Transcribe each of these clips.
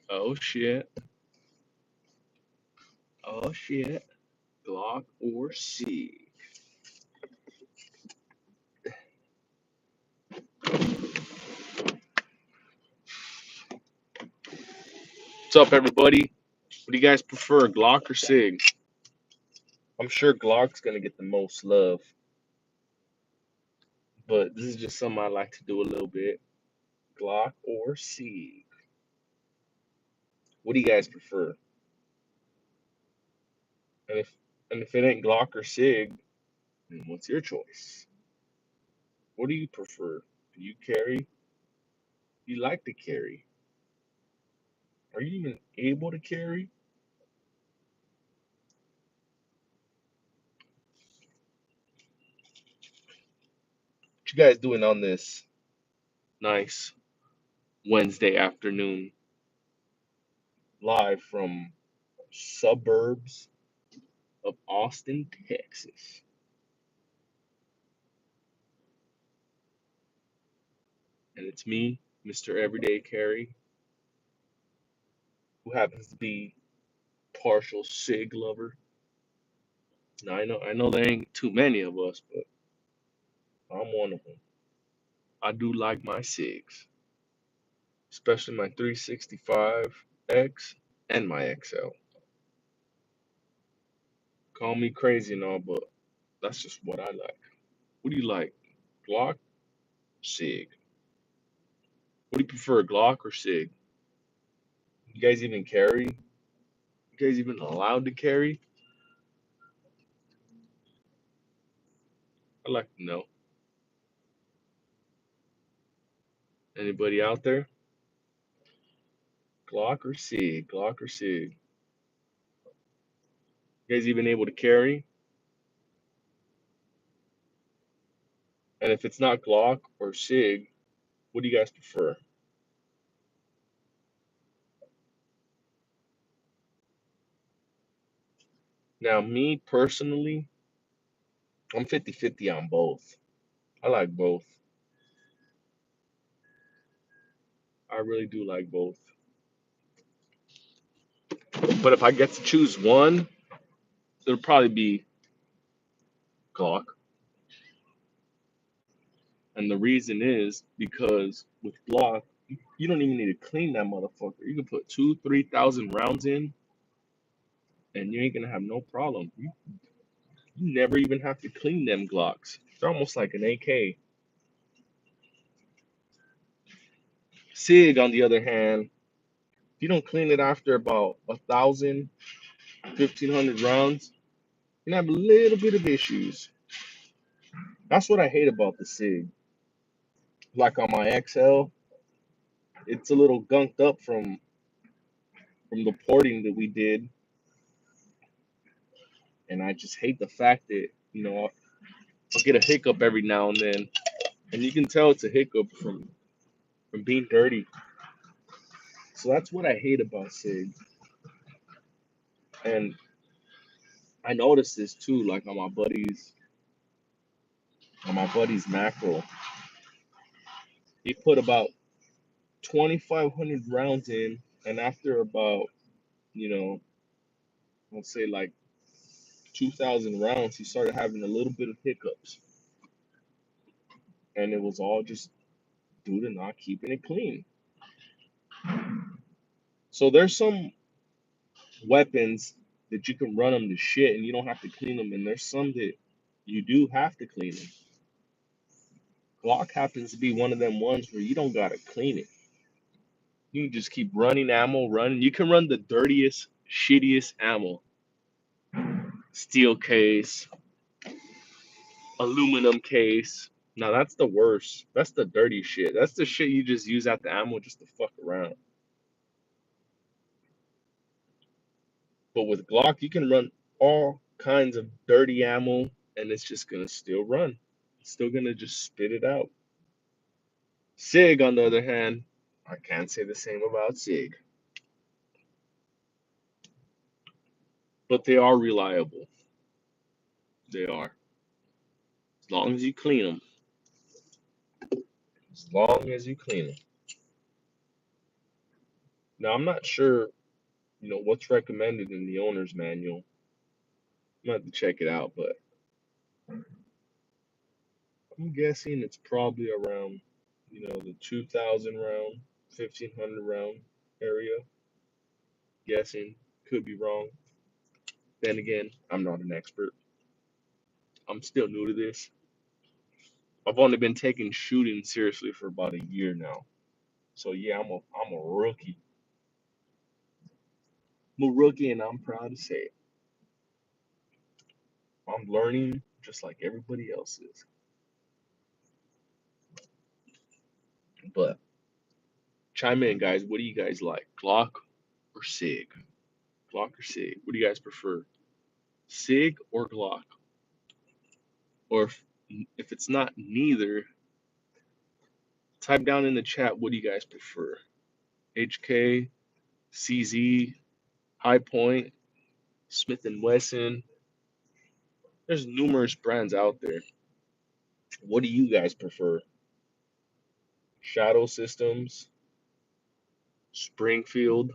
Oh shit. Oh shit. Glock or C. What's up, everybody? What do you guys prefer, Glock or Sig? I'm sure Glock's gonna get the most love, but this is just something I like to do a little bit. Glock or Sig? What do you guys prefer? And if it ain't Glock or Sig, then what's your choice? What do you prefer? Do you carry? You like to carry? Are you even able to carry? What you guys doing on this nice Wednesday afternoon, live from suburbs of Austin, Texas? And it's me, Mr. Everyday Carry, who happens to be partial Sig lover. Now I know there ain't too many of us, but I'm one of them. I do like my Sigs, especially my 365X and my XL. Call me crazy and all, but that's just what I like. What do you like? Glock, Sig? What do you prefer, Glock or Sig? You guys even carry? You guys even allowed to carry? I'd like to know. Anybody out there? Glock or Sig? Glock or Sig? You guys even able to carry? And if it's not Glock or Sig, what do you guys prefer? Now, me personally, I'm 50-50 on both. I like both. I really do like both. But if I get to choose one, it'll probably be Glock. And the reason is because with Glock, you don't even need to clean that motherfucker. You can put 3,000 rounds in, and you ain't gonna have no problem. You never even have to clean them Glocks. They're almost like an AK. Sig, on the other hand, if you don't clean it after about 1,000, 1,500 rounds, you can have a little bit of issues. That's what I hate about the Sig. Like on my XL, it's a little gunked up from the porting that we did, and I just hate the fact that I'll get a hiccup every now and then, and you can tell it's a hiccup from being dirty. So that's what I hate about Sig. And I noticed this too, like on my buddy's macro. He put about 2,500 rounds in, and after about, you know, let's say like 2,000 rounds, he started having a little bit of hiccups, and it was all just due to not keeping it clean. So there's some weapons that you can run them to shit and you don't have to clean them, and there's some that you do have to clean them. Glock happens to be one of them ones where you don't gotta clean it. You can just keep running ammo, running. You can run the dirtiest, shittiest ammo. Steel case, aluminum case. Now that's the worst. That's the dirty shit. That's the shit you just use at the ammo just to fuck around. But with Glock, you can run all kinds of dirty ammo and it's just gonna still run. It's still gonna just spit it out. Sig, on the other hand, I can't say the same about Sig, but they are reliable. They are. As long as you clean them. As long as you clean them. Now I'm not sure, what's recommended in the owner's manual. I'm gonna have to check it out, but I'm guessing it's probably around, the 2,000 round, 1,500 round area. Guessing, could be wrong. Then again, I'm not an expert. I'm still new to this. I've only been taking shooting seriously for about a year now. So yeah, I'm a rookie. I'm a rookie, and I'm proud to say it. I'm learning just like everybody else is. But chime in, guys. What do you guys like, Glock or Sig? Glock or Sig? What do you guys prefer, Sig or Glock? Or if it's not neither, type down in the chat. What do you guys prefer? HK, CZ, High Point, Smith and Wesson. There's numerous brands out there. What do you guys prefer? Shadow Systems, Springfield.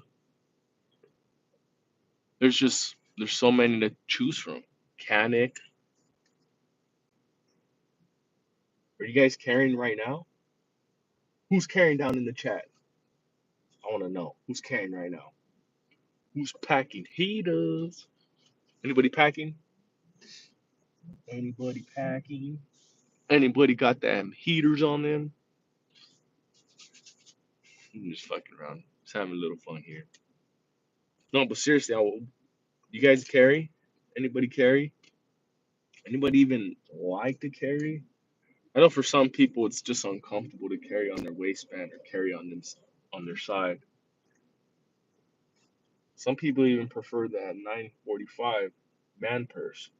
There's so many to choose from. Canic. Are you guys carrying right now? Who's carrying down in the chat? I want to know who's carrying right now. Who's packing heaters? Anybody packing? Anybody packing? Anybody got them heaters on them? I'm just fucking around. Just having a little fun here. No, but seriously, you guys carry? Anybody carry? Anybody even like to carry? I know for some people it's just uncomfortable to carry on their waistband or carry on their side. Some people even prefer that 945 man purse.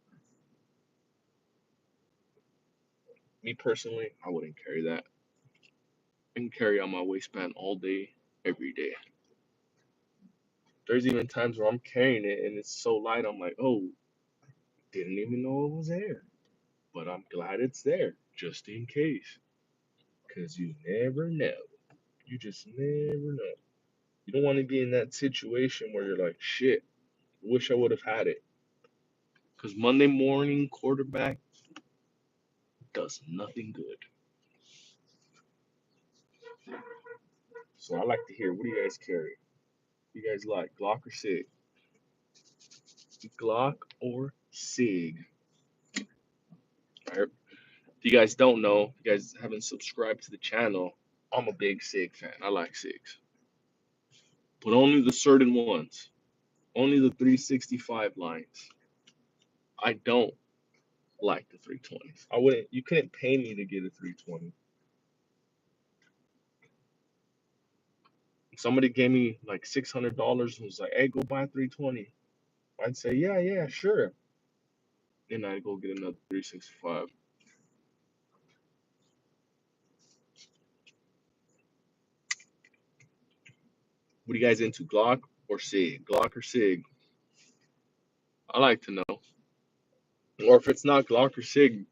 Me personally, I wouldn't carry that. I can carry on my waistband all day, every day. There's even times where I'm carrying it and it's so light, I'm like, oh, didn't even know it was there. But I'm glad it's there, just in case. Because you never know. You just never know. You don't want to be in that situation where you're like, shit, wish I would have had it. Because Monday morning quarterback does nothing good. So I like to hear, what do you guys carry? You guys like Glock or Sig? Glock or Sig? All right. If you guys don't know, if you guys haven't subscribed to the channel, I'm a big Sig fan. I like Sigs. But only the certain ones. Only the 365 lines. I don't like the 320s. You couldn't pay me to get a 320. If somebody gave me like $600 and was like, hey, go buy a 320. I'd say, yeah, yeah, sure. Then I'd go get another 365. What are you guys into, Glock or Sig? Glock or Sig? I like to know. Or if it's not Glock or Sig,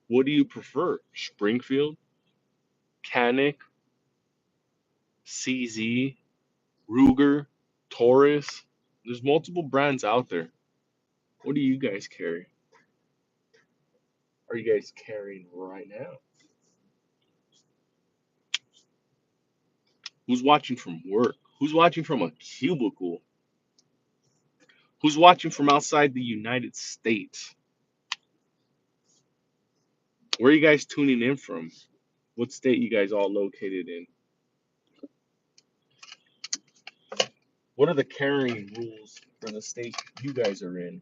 what do you prefer? Springfield, Canic, CZ, Ruger, Taurus? There's multiple brands out there. What do you guys carry? Are you guys carrying right now? Who's watching from work? Who's watching from a cubicle? Who's watching from outside the United States? Where are you guys tuning in from? What state you guys all located in? What are the carrying rules for the state you guys are in?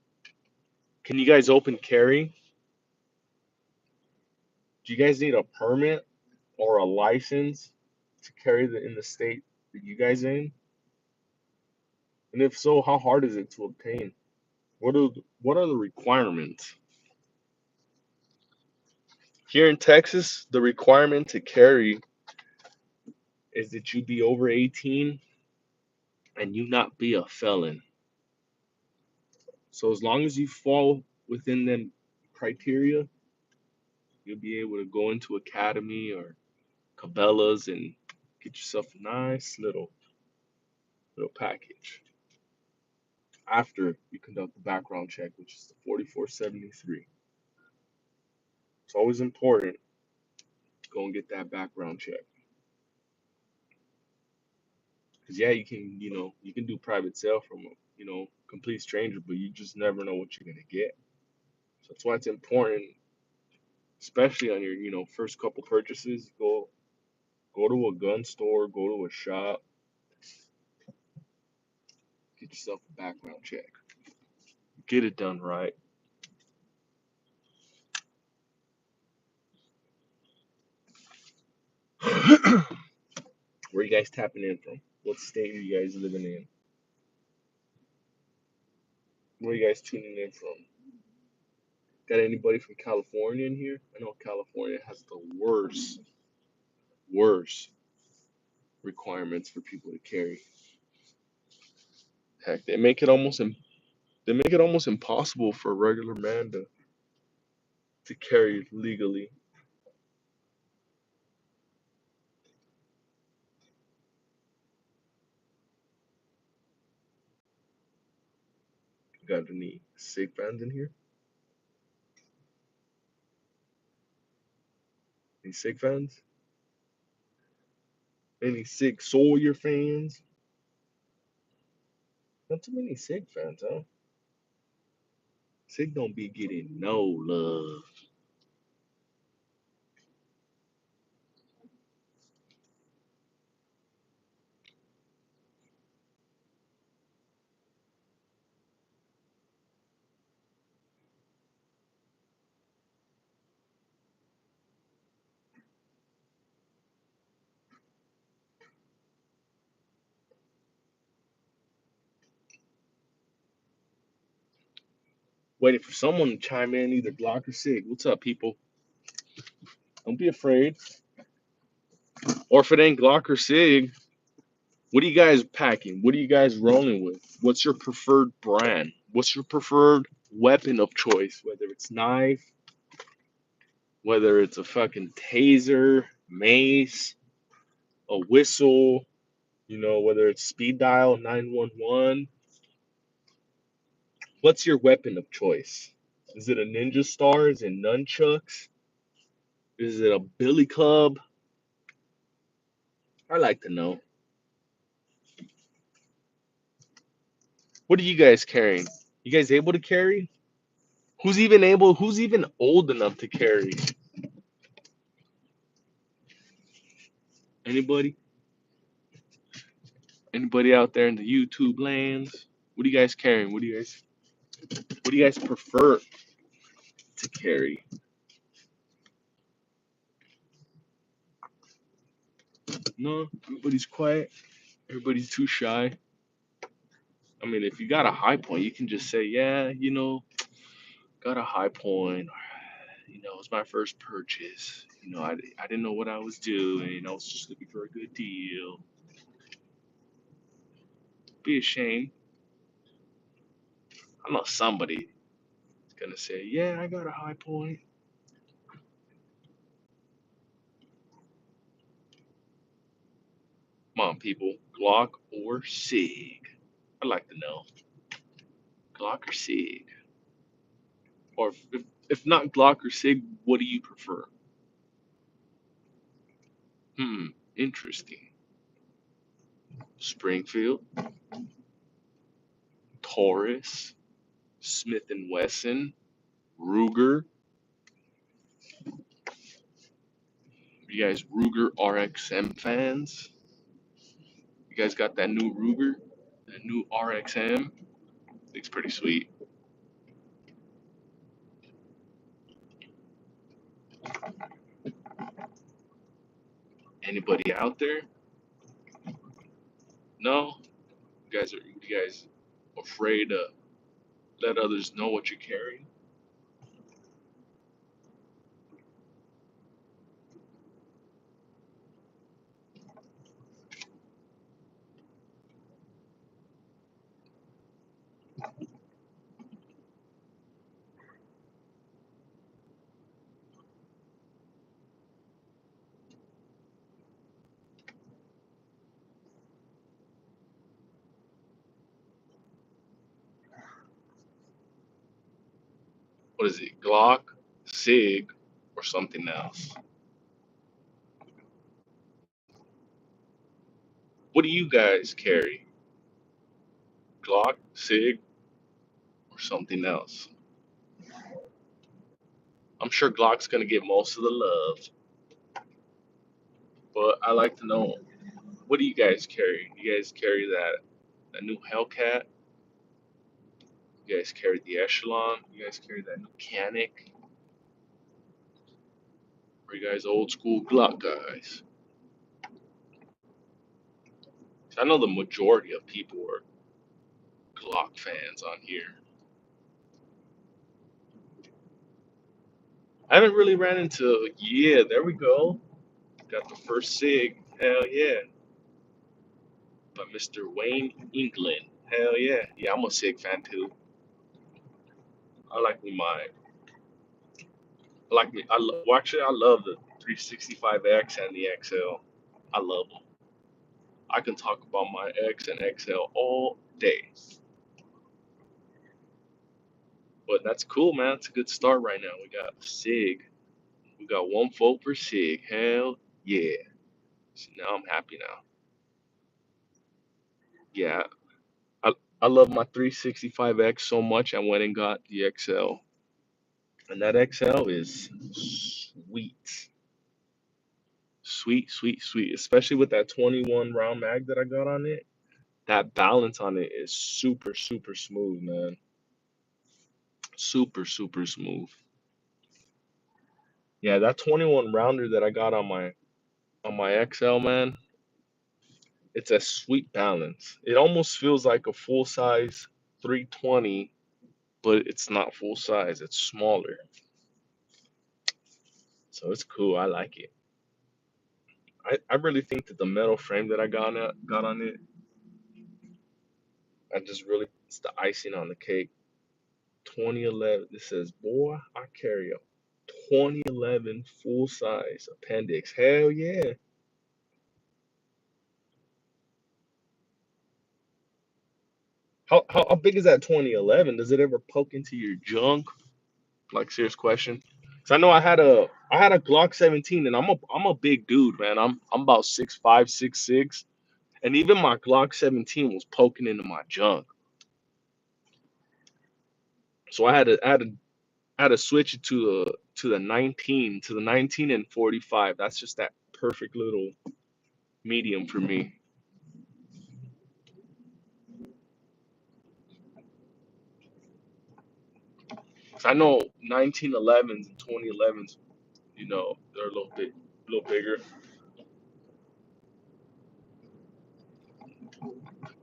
Can you guys open carry? Do you guys need a permit or a license to carry in the state that you guys in? And if so, how hard is it to obtain? What are the requirements? Here in Texas, the requirement to carry is that you be over 18 and you not be a felon. So as long as you fall within them criteria, you'll be able to go into academy or Cabela's and get yourself a nice little little package after you conduct the background check, which is the 4473. It's always important to go and get that background check. Because yeah, you can, you can do private sale from a, complete stranger, but you just never know what you're gonna get. So that's why it's important, especially on your, first couple purchases. Go to a gun store, go to a shop, get yourself a background check. Get it done right. Where you guys tapping in from? What state are you guys living in? Where are you guys tuning in from? Got anybody from California in here? I know California has the worst requirements for people to carry. Heck, they make it almost impossible for a regular man to carry legally. Got any SIG fans in here? Any SIG fans? Any SIG Sawyer fans? Not too many SIG fans, huh? SIG don't be getting no love. Waiting for someone to chime in, either Glock or SIG. What's up, people? Don't be afraid. Or if it ain't Glock or SIG, what are you guys packing? What are you guys rolling with? What's your preferred brand? What's your preferred weapon of choice? Whether it's knife, whether it's a fucking taser, mace, a whistle, whether it's speed dial 911. What's your weapon of choice? Is it a ninja star? Is it nunchucks? Is it a billy club? I like to know. What are you guys carrying? You guys able to carry? Who's even old enough to carry? Anybody? Anybody out there in the YouTube lands? What are you guys carrying? What do you guys prefer to carry? No, everybody's quiet. Everybody's too shy. I mean, if you got a high point, you can just say, yeah, got a high point. It's my first purchase. I didn't know what I was doing. I was just looking for a good deal. Be ashamed. I know somebody is gonna say, yeah, I got a high point. Come on, people. Glock or SIG? I'd like to know. Glock or SIG? Or if not Glock or SIG, what do you prefer? Interesting. Springfield, Taurus, Smith and Wesson, Ruger. You guys Ruger RXM fans? You guys got that new Ruger? That new RXM? Looks pretty sweet. Anybody out there? No? You guys afraid to let others know what you're carrying? What is it? Glock, Sig, or something else? What do you guys carry? Glock, Sig, or something else? I'm sure Glock's gonna get most of the love, but I like to know, what do you guys carry? You guys carry that new Hellcat? You guys carry the Echelon? You guys carry that new Canic? Or you guys old school Glock guys? I know the majority of people are Glock fans on here. I haven't really ran into, yeah, there we go. Got the first Sig. Hell yeah. By Mr. Wayne England. Hell yeah. Yeah, I'm a Sig fan too. I like me my, I like me, well, actually, I love the 365X and the XL. I love them. I can talk about my X and XL all day. But that's cool, man. It's a good start right now. We got Sig. We got one vote for Sig. Hell yeah. So now I'm happy now. Yeah. I, I love my 365X so much. I went and got the XL. And that XL is sweet. Sweet, sweet, sweet. Especially with that 21 round mag that I got on it. That balance on it is super, super smooth, man. Super, super smooth. Yeah, that 21 rounder that I got on my XL, man, it's a sweet balance. It almost feels like a full size 320, but it's not full size. It's smaller. So it's cool. I like it. I really think that the metal frame that I got on it, I just really, it's the icing on the cake. 2011. It says, boy, I carry a 2011 full size appendix. Hell yeah. How big is that 2011? Does it ever poke into your junk? Like, serious question. Cause I know I had a Glock 17, and I'm a big dude, man. I'm about 6'5", 6'6", and even my Glock 17 was poking into my junk. So I had to switch it to the 19 and 45. That's just that perfect little medium for me. 'Cause I know 1911s and 2011s, they're a little bigger.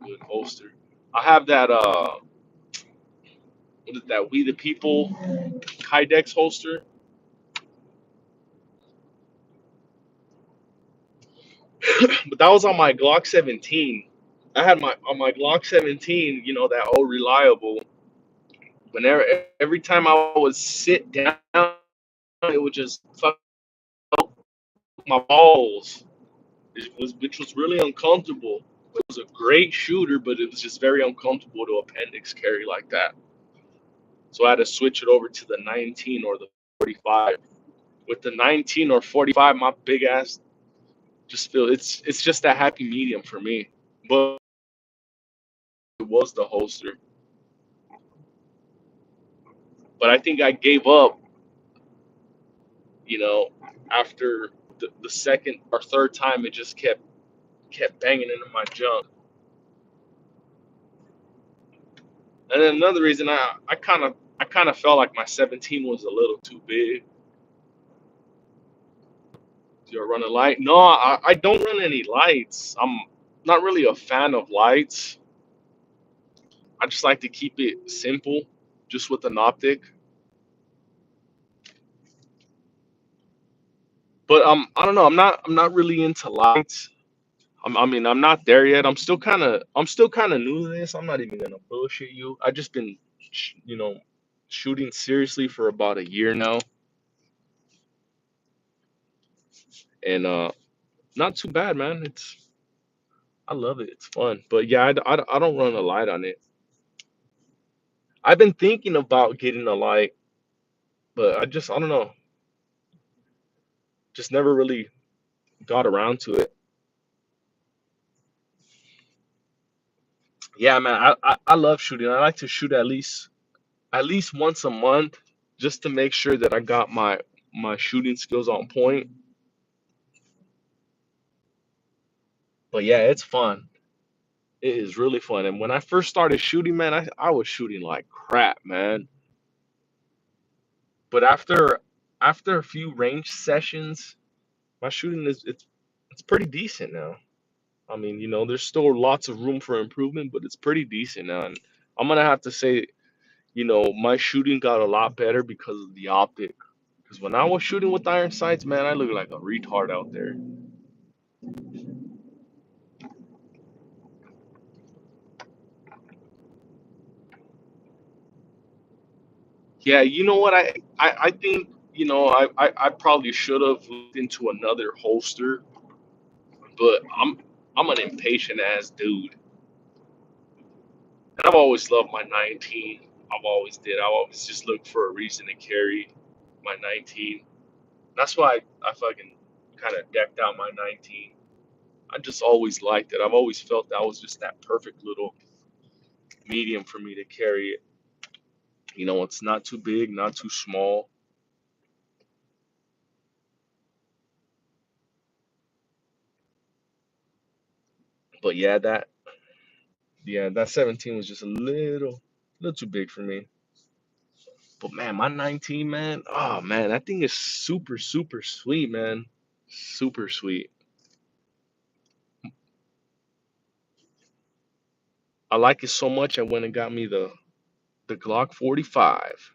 Good holster. I have that what is that, We the People Kydex holster. But that was on my Glock 17. I had my on my Glock 17, that old reliable. Whenever every time I would sit down, it would just fuck up my balls. Which was really uncomfortable. It was a great shooter, but it was just very uncomfortable to appendix carry like that. So I had to switch it over to the 19 or the 45. With the 19 or 45, my big ass just feel it's just a happy medium for me. But it was the holster. But I think I gave up, you know, after the second or third time it just kept banging into my junk. And then another reason I kind of felt like my 17 was a little too big. Do I run a light? No, I don't run any lights. I'm not really a fan of lights. I just like to keep it simple, just with an optic. But I don't know. I'm not really into lights. I mean, I'm not there yet. I'm still kind of new to this. I'm not even gonna bullshit you. I just been, shooting seriously for about a year now, and not too bad, man. I love it. It's fun. But yeah, I don't run a light on it. I've been thinking about getting a light, But I don't know, just never really got around to it. Yeah, man, I love shooting. I like to shoot at least once a month just to make sure that I got my shooting skills on point. But yeah, it's fun. It is really fun. And when I first started shooting, man, I was shooting like crap, man. But after a few range sessions, my shooting it's pretty decent now. I mean, there's still lots of room for improvement, but it's pretty decent now. And I'm gonna have to say, my shooting got a lot better because of the optic. Because when I was shooting with iron sights, man, I looked like a retard out there. Yeah, you know what? I think, I probably should have looked into another holster, but I'm an impatient ass dude. And I've always loved my 19. I've always did. I always just looked for a reason to carry my 19. That's why I fucking kind of decked out my 19. I just always liked it. I've always felt that was just that perfect little medium for me to carry it. It's not too big, not too small. But yeah, that 17 was just a little too big for me. But man, my 19, man, oh man, that thing is super, super sweet, man. Super sweet. I like it so much I went and got me the Glock 45.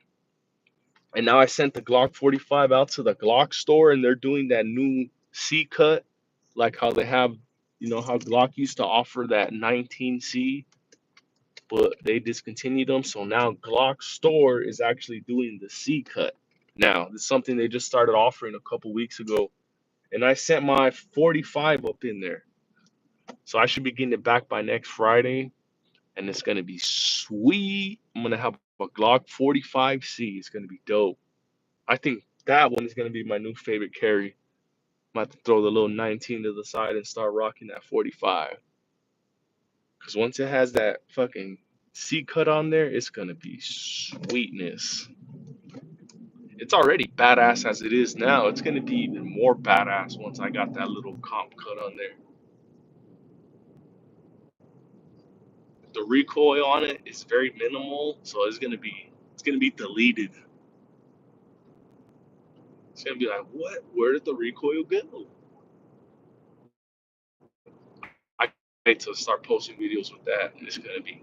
And now I sent the Glock 45 out to the Glock store and they're doing that new C cut, like how they have, how Glock used to offer that 19C, but they discontinued them. So now Glock store is actually doing the C cut. Now, this is something they just started offering a couple weeks ago. And I sent my 45 up in there. So I should be getting it back by next Friday. And it's going to be sweet. I'm going to have a Glock 45C. It's going to be dope. I think that one is going to be my new favorite carry. I'm about to throw the little 19 to the side and start rocking that 45. Because once it has that fucking C cut on there, it's going to be sweetness. It's already badass as it is now. It's going to be even more badass once I got that little comp cut on there. The recoil on it is very minimal, so it's gonna be deleted. It's gonna be like, what? Where did the recoil go? I can't wait to start posting videos with that, and it's gonna be